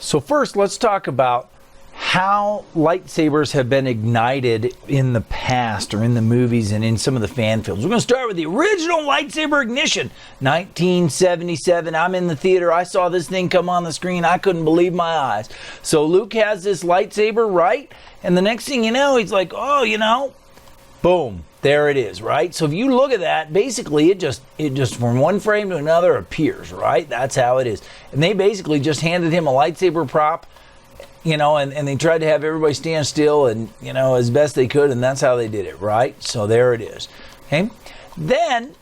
So first, let's talk about how lightsabers have been ignited in the past or in the movies and in some of the fan films. We're going to start with the original lightsaber ignition, 1977. I'm in the theater. I saw this thing come on the screen. I couldn't believe my eyes. So Luke has this lightsaber, right? And the next thing you know, he's like, oh, you know, boom, there it is, right? So if you look at that, basically it just from one frame to another appears, right? That's how it is. And they basically just handed him a lightsaber prop, you know, and they tried to have everybody stand still and, you know, as best they could, and that's how they did it, right? So there it is, okay? Then,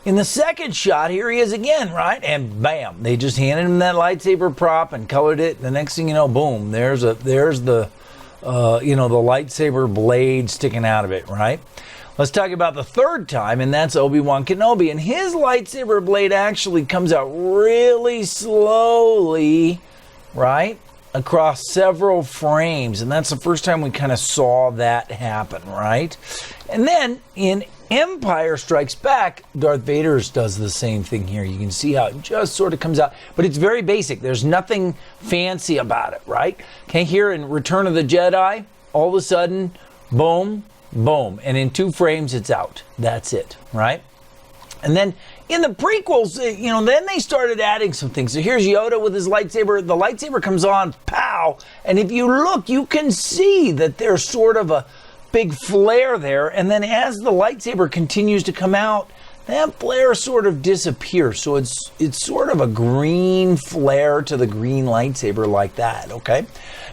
in the second shot, here he is again, right? And bam, they just handed him that lightsaber prop and colored it, and the next thing you know, boom, there's the, you know, the lightsaber blade sticking out of it, right? Let's talk about the third time, and that's Obi-Wan Kenobi, and his lightsaber blade actually comes out really slowly, right? Across several frames, and that's the first time we kind of saw that happen, right? And then in Empire Strikes Back, Darth Vader does the same thing here. You can see how it just sort of comes out, but it's very basic. There's nothing fancy about it, right? Okay, here in Return of the Jedi, all of a sudden, boom, boom, and in 2 frames it's out. That's it, right? And then in the prequels, you know, then they started adding some things. So here's Yoda with his lightsaber. The lightsaber comes on, pow. And if you look, you can see that there's sort of a big flare there. And then as the lightsaber continues to come out, that flare sort of disappears. So it's sort of a green flare to the green lightsaber like that, okay?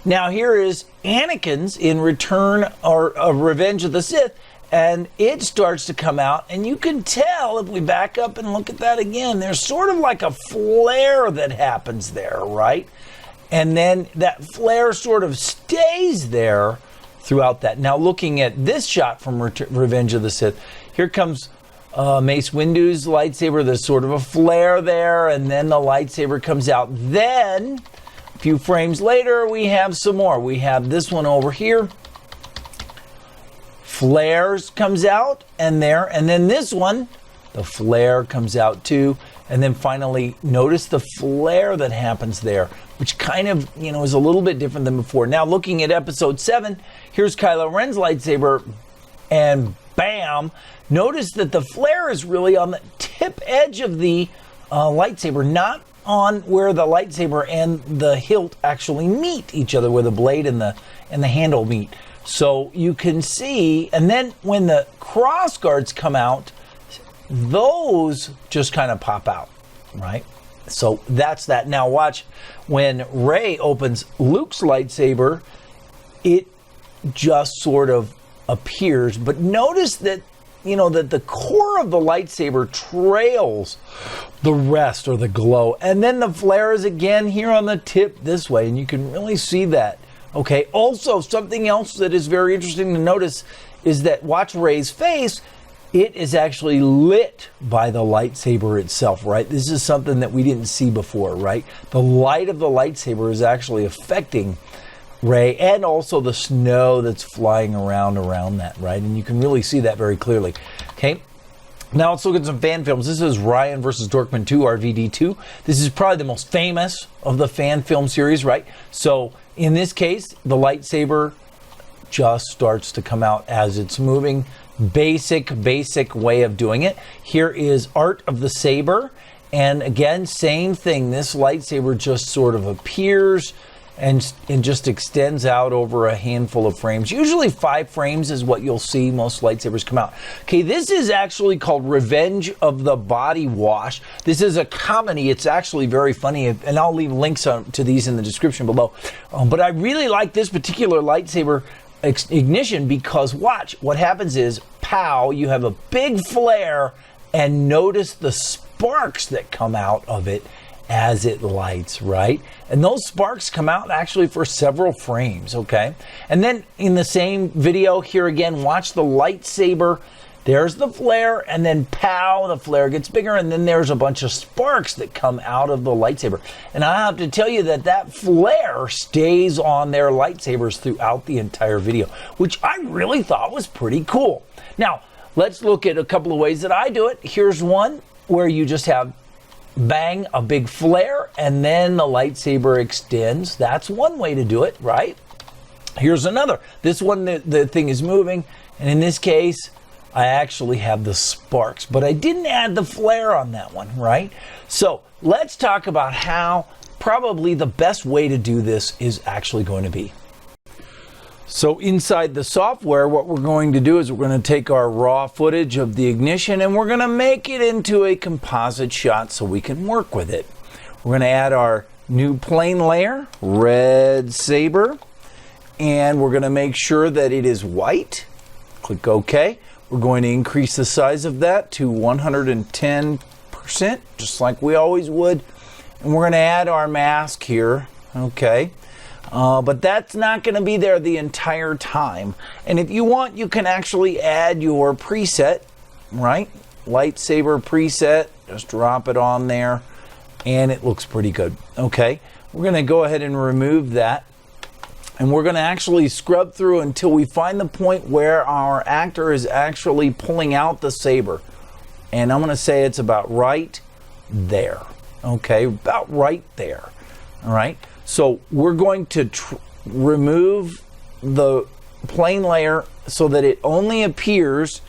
Now here is Anakin's in Revenge of the Sith. And it starts to come out, and you can tell if we back up and look at that again, there's sort of like a flare that happens there, right? And then that flare sort of stays there throughout that. Now, looking at this shot from Revenge of the Sith, here comes Mace Windu's lightsaber. There's sort of a flare there, and then the lightsaber comes out. Then, a few frames later, we have some more. We have this one over here. Flares comes out and then this one, the flare comes out too, and then finally notice the flare that happens there, which kind of, you know, is a little bit different than before. Now looking at episode 7, here's Kylo Ren's lightsaber, and bam, notice that the flare is really on the tip edge of the lightsaber, not on where the lightsaber and the hilt actually meet each other, where the blade and the handle meet. So you can see, and then when the cross guards come out, those just kind of pop out, right? So that's that. Now watch, when Rey opens Luke's lightsaber, it just sort of appears, but notice that, you know, that the core of the lightsaber trails the rest, or the glow, and then the flare is again here on the tip this way, and you can really see that. Okay, also something else that is very interesting to notice is that watch Rey's face, it is actually lit by the lightsaber itself, right? This is something that we didn't see before, right? The light of the lightsaber is actually affecting Rey, and also the snow that's flying around that, right? And you can really see that very clearly. Okay, now let's look at some fan films. This is Ryan versus Dorkman 2, RVD2. This is probably the most famous of the fan film series, right? So in this case, the lightsaber just starts to come out as it's moving. Basic way of doing it. Here is Art of the Saber. And again, same thing. This lightsaber just sort of appears and just extends out over a handful of frames. Usually 5 frames is what you'll see most lightsabers come out. Okay, this is actually called Revenge of the Body Wash. This is a comedy. It's actually very funny, and I'll leave links to these in the description below. But I really like this particular lightsaber ignition because watch, what happens is, pow, you have a big flare, and notice the sparks that come out of it as it lights, right? And those sparks come out actually for several frames, okay? And then in the same video here again, watch the lightsaber. There's the flare, and then pow, the flare gets bigger, and then there's a bunch of sparks that come out of the lightsaber. And I have to tell you that that flare stays on their lightsabers throughout the entire video, which I really thought was pretty cool. Now, let's look at a couple of ways that I do it. Here's one where you just have bang, a big flare, and then the lightsaber extends. That's one way to do it, right? Here's another. This one, the thing is moving, and in this case, I actually have the sparks, but I didn't add the flare on that one, right? So let's talk about how probably the best way to do this is actually going to be. So inside the software, what we're going to do is we're going to take our raw footage of the ignition and we're going to make it into a composite shot so we can work with it. We're going to add our new plane layer, red Saber, and we're going to make sure that it is white. Click OK. We're going to increase the size of that to 110%, just like we always would. And we're going to add our mask here. Okay. But that's not going to be there the entire time. And if you want, you can actually add your preset, right? Lightsaber preset. Just drop it on there. And it looks pretty good. Okay. We're going to go ahead and remove that. And we're going to actually scrub through until we find the point where our actor is actually pulling out the saber. And I'm going to say it's about right there. Okay. About right there. All right. So we're going to remove the plane layer so that it only appears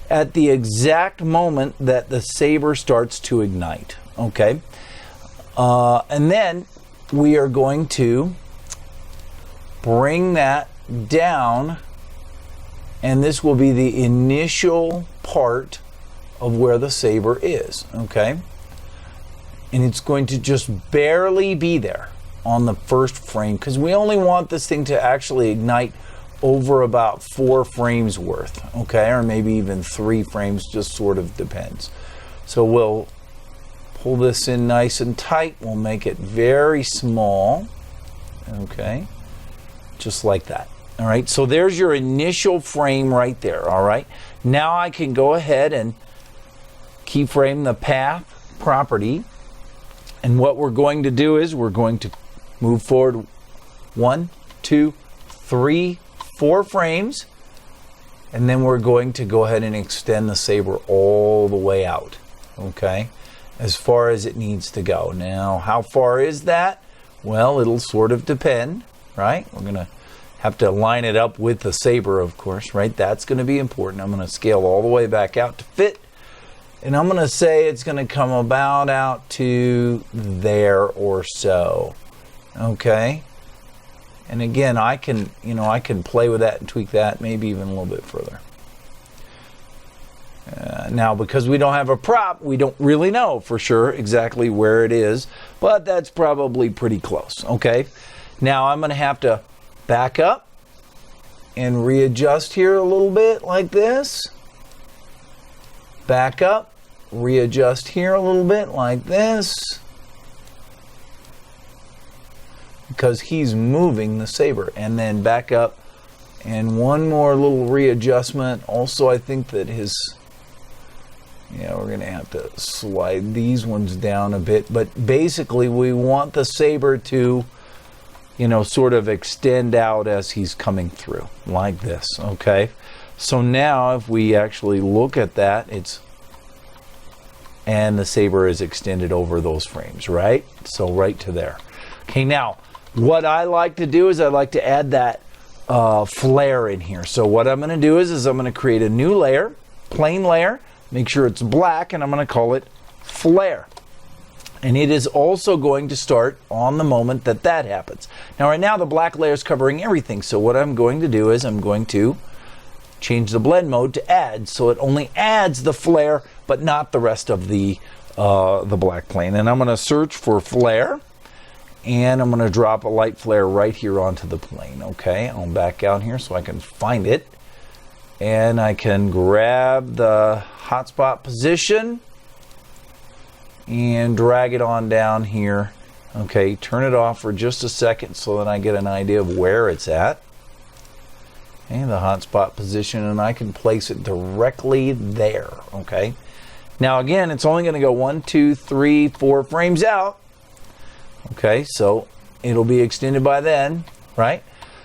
at the exact moment that the saber starts to ignite. Okay. And then we are going to bring that down, and this will be the initial part of where the saber is. Okay. And it's going to just barely be there on the first frame, because we only want this thing to actually ignite over about 4 frames worth, okay, or maybe even 3 frames, just sort of depends. So we'll pull this in nice and tight. We'll make it very small, okay, just like that. All right, so there's your initial frame right there. All right, now I can go ahead and keyframe the path property, and what we're going to do is we're going to move forward 1, 2, 3, 4 frames, and then we're going to go ahead and extend the saber all the way out, okay, as far as it needs to go. Now, how far is that? Well, it'll sort of depend, right? We're going to have to line it up with the saber, of course, right? That's going to be important. I'm going to scale all the way back out to fit, and I'm going to say it's going to come about out to there or so. Okay, and again, I can play with that and tweak that, maybe even a little bit further. Now, because we don't have a prop, we don't really know for sure exactly where it is, but that's probably pretty close. Okay, now I'm going to have to back up and readjust here a little bit like this. Back up, readjust here a little bit like this, because he's moving the saber, and then back up, and one more little readjustment. Also, I think that we're going to have to slide these ones down a bit, but basically we want the saber to, sort of extend out as he's coming through, like this, okay? So now if we actually look at that, and the saber is extended over those frames, right? So right to there. Okay, now, what I like to do is I like to add that flare in here. So what I'm going to do is I'm going to create a new layer, plain layer, make sure it's black, and I'm going to call it flare. And it is also going to start on the moment that happens. Now, right now, the black layer is covering everything. So what I'm going to do is I'm going to change the blend mode to add, so it only adds the flare, but not the rest of the black plane. And I'm going to search for flare. And I'm going to drop a light flare right here onto the plane. Okay, I'll back out here so I can find it. And I can grab the hotspot position and drag it on down here. Okay, turn it off for just a second so that I get an idea of where it's at. Okay, the hotspot position, and I can place it directly there. Okay, now again, it's only going to go 1, 2, 3, 4 frames out. Okay, so it'll be extended by then, right?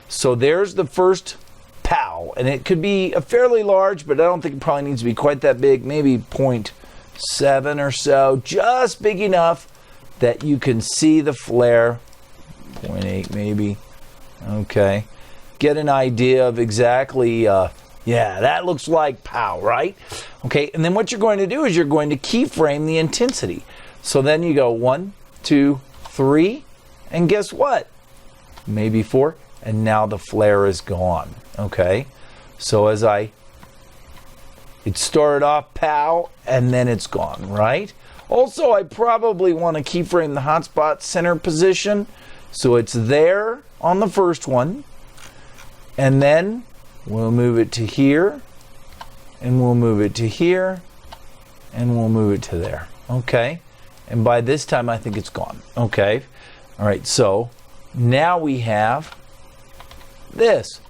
So there's the first pow, and it could be a fairly large, but I don't think it probably needs to be quite that big, maybe 0.2 7 or so, just big enough that you can see the flare. 0.8 maybe. Okay. Get an idea of exactly, yeah, that looks like pow, right? Okay, and then what you're going to do is you're going to keyframe the intensity. So then you go 1, 2, 3, and guess what? Maybe 4, and now the flare is gone. Okay, so it started off pow, and then it's gone, right? Also, I probably want to keyframe the hotspot center position, so it's there on the first one, and then we'll move it to here, and we'll move it to here, and we'll move it to there. Okay, and by this time I think it's gone. Okay, all right, so now we have this.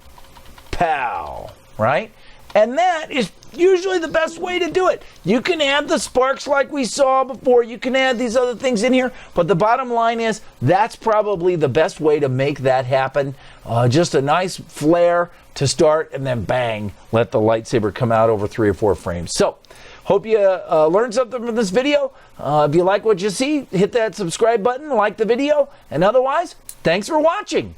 Pow, right? And that is usually the best way to do it. You can add the sparks like we saw before. You can add these other things in here. But the bottom line is that's probably the best way to make that happen. Just a nice flare to start, and then bang, let the lightsaber come out over 3 or 4 frames. So, hope you learned something from this video. If you like what you see, hit that subscribe button, like the video, and otherwise, thanks for watching.